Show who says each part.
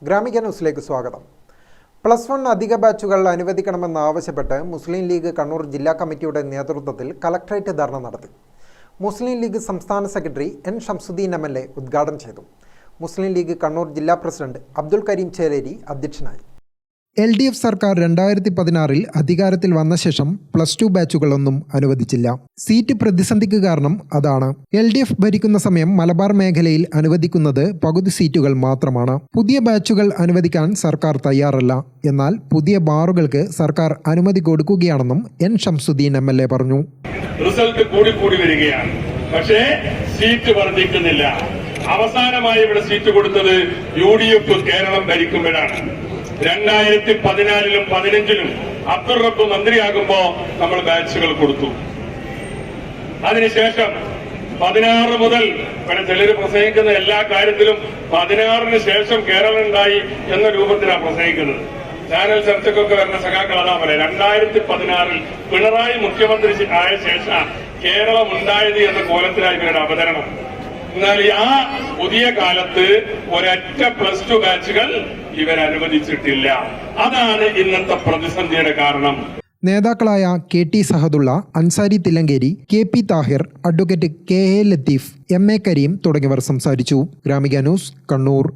Speaker 1: ഗ്രാമിക ന്യൂസിലേക്ക് സ്വാഗതം. +1 അധിക ബാച്ചുകൾ അനുവദിക്കണമെന്നാവശ്യപ്പെട്ട് മുസ്ലിം ലീഗ് കണ്ണൂർ ജില്ലാ കമ്മിറ്റിയുടെ നേതൃത്വത്തിൽ കളക്ടറേറ്റ് ധർണ നടത്തി. മുസ്ലിം ലീഗ് സംസ്ഥാന സെക്രട്ടറി എൻ ഷംസുദ്ദീൻ MLA ഉദ്ഘാടനം ചെയ്തു. മുസ്ലിം ലീഗ് കണ്ണൂർ ജില്ലാ പ്രസിഡന്റ് അബ്ദുൽ കരീം ചേലേരി അധ്യക്ഷനായി. LDF സർക്കാർ 2016 അധികാരത്തിൽ വന്ന ശേഷം +2 ബാച്ചുകളൊന്നും അനുവദിച്ചില്ല. സീറ്റ് പ്രതിസന്ധിക്ക് കാരണം അതാണ്. LDF ഭരിക്കുന്ന സമയം മലബാർ മേഖലയിൽ അനുവദിക്കുന്നത് പകുതി സീറ്റുകൾ മാത്രമാണ്. പുതിയ ബാച്ചുകൾ അനുവദിക്കാൻ സർക്കാർ തയ്യാറല്ല. എന്നാൽ പുതിയ ബാറുകൾക്ക് സർക്കാർ അനുമതി കൊടുക്കുകയാണെന്നും എൻ ഷംസുദ്ദീൻ MLA പറഞ്ഞു.
Speaker 2: റിസൾട്ട് കൂടി വരികയാണ്, പക്ഷേ സീറ്റ് വർദ്ധിക്കുന്നില്ല. അവസാനമായി ഇവിടെ സീറ്റ് കൊടുത്തത് UDF കേരളം ഭരിക്കുമ്പോഴാണ്. 2014-ലും 15-ലും അബ്ദുൾ റബ്ബ് മന്ത്രിയാകുമ്പോ നമ്മൾ ബാച്ചുകൾ കൊടുത്തു. അതിനുശേഷം 16 മുതൽ ഇവിടെ ചിലർ പ്രസംഗിക്കുന്ന എല്ലാ കാര്യത്തിലും 16-ന് ശേഷം കേരളം ഉണ്ടായി എന്ന രൂപത്തിലാണ് പ്രസംഗിക്കുന്നത്. ചാനൽ ചർച്ചക്കൊക്കെ വരുന്ന സഖാക്കൾ അതാ പറയാം, 2016-ൽ പിണറായി മുഖ്യമന്ത്രി ആയ ശേഷം കേരളം ഉണ്ടായത് എന്ന കോലത്തിലായി ഇവരുടെ അവതരണം. എന്നാൽ ആ പുതിയ കാലത്ത് ഒരൊറ്റ +2 ബാച്ചുകൾ ഇവരനുവദിച്ചിട്ടില്ല. അതാണ് ഇന്നത്തെ പ്രതിസന്ധിയുടെ കാരണം.
Speaker 1: നേതാക്കളായ KT Sahadulla, Ansari Thillankeri, KP Thahir, advocate KA Latheef, MA Kareem തുടങ്ങിയവർ സംസാരിച്ചു. ഗ്രാമിക ന്യൂസ്, കണ്ണൂർ.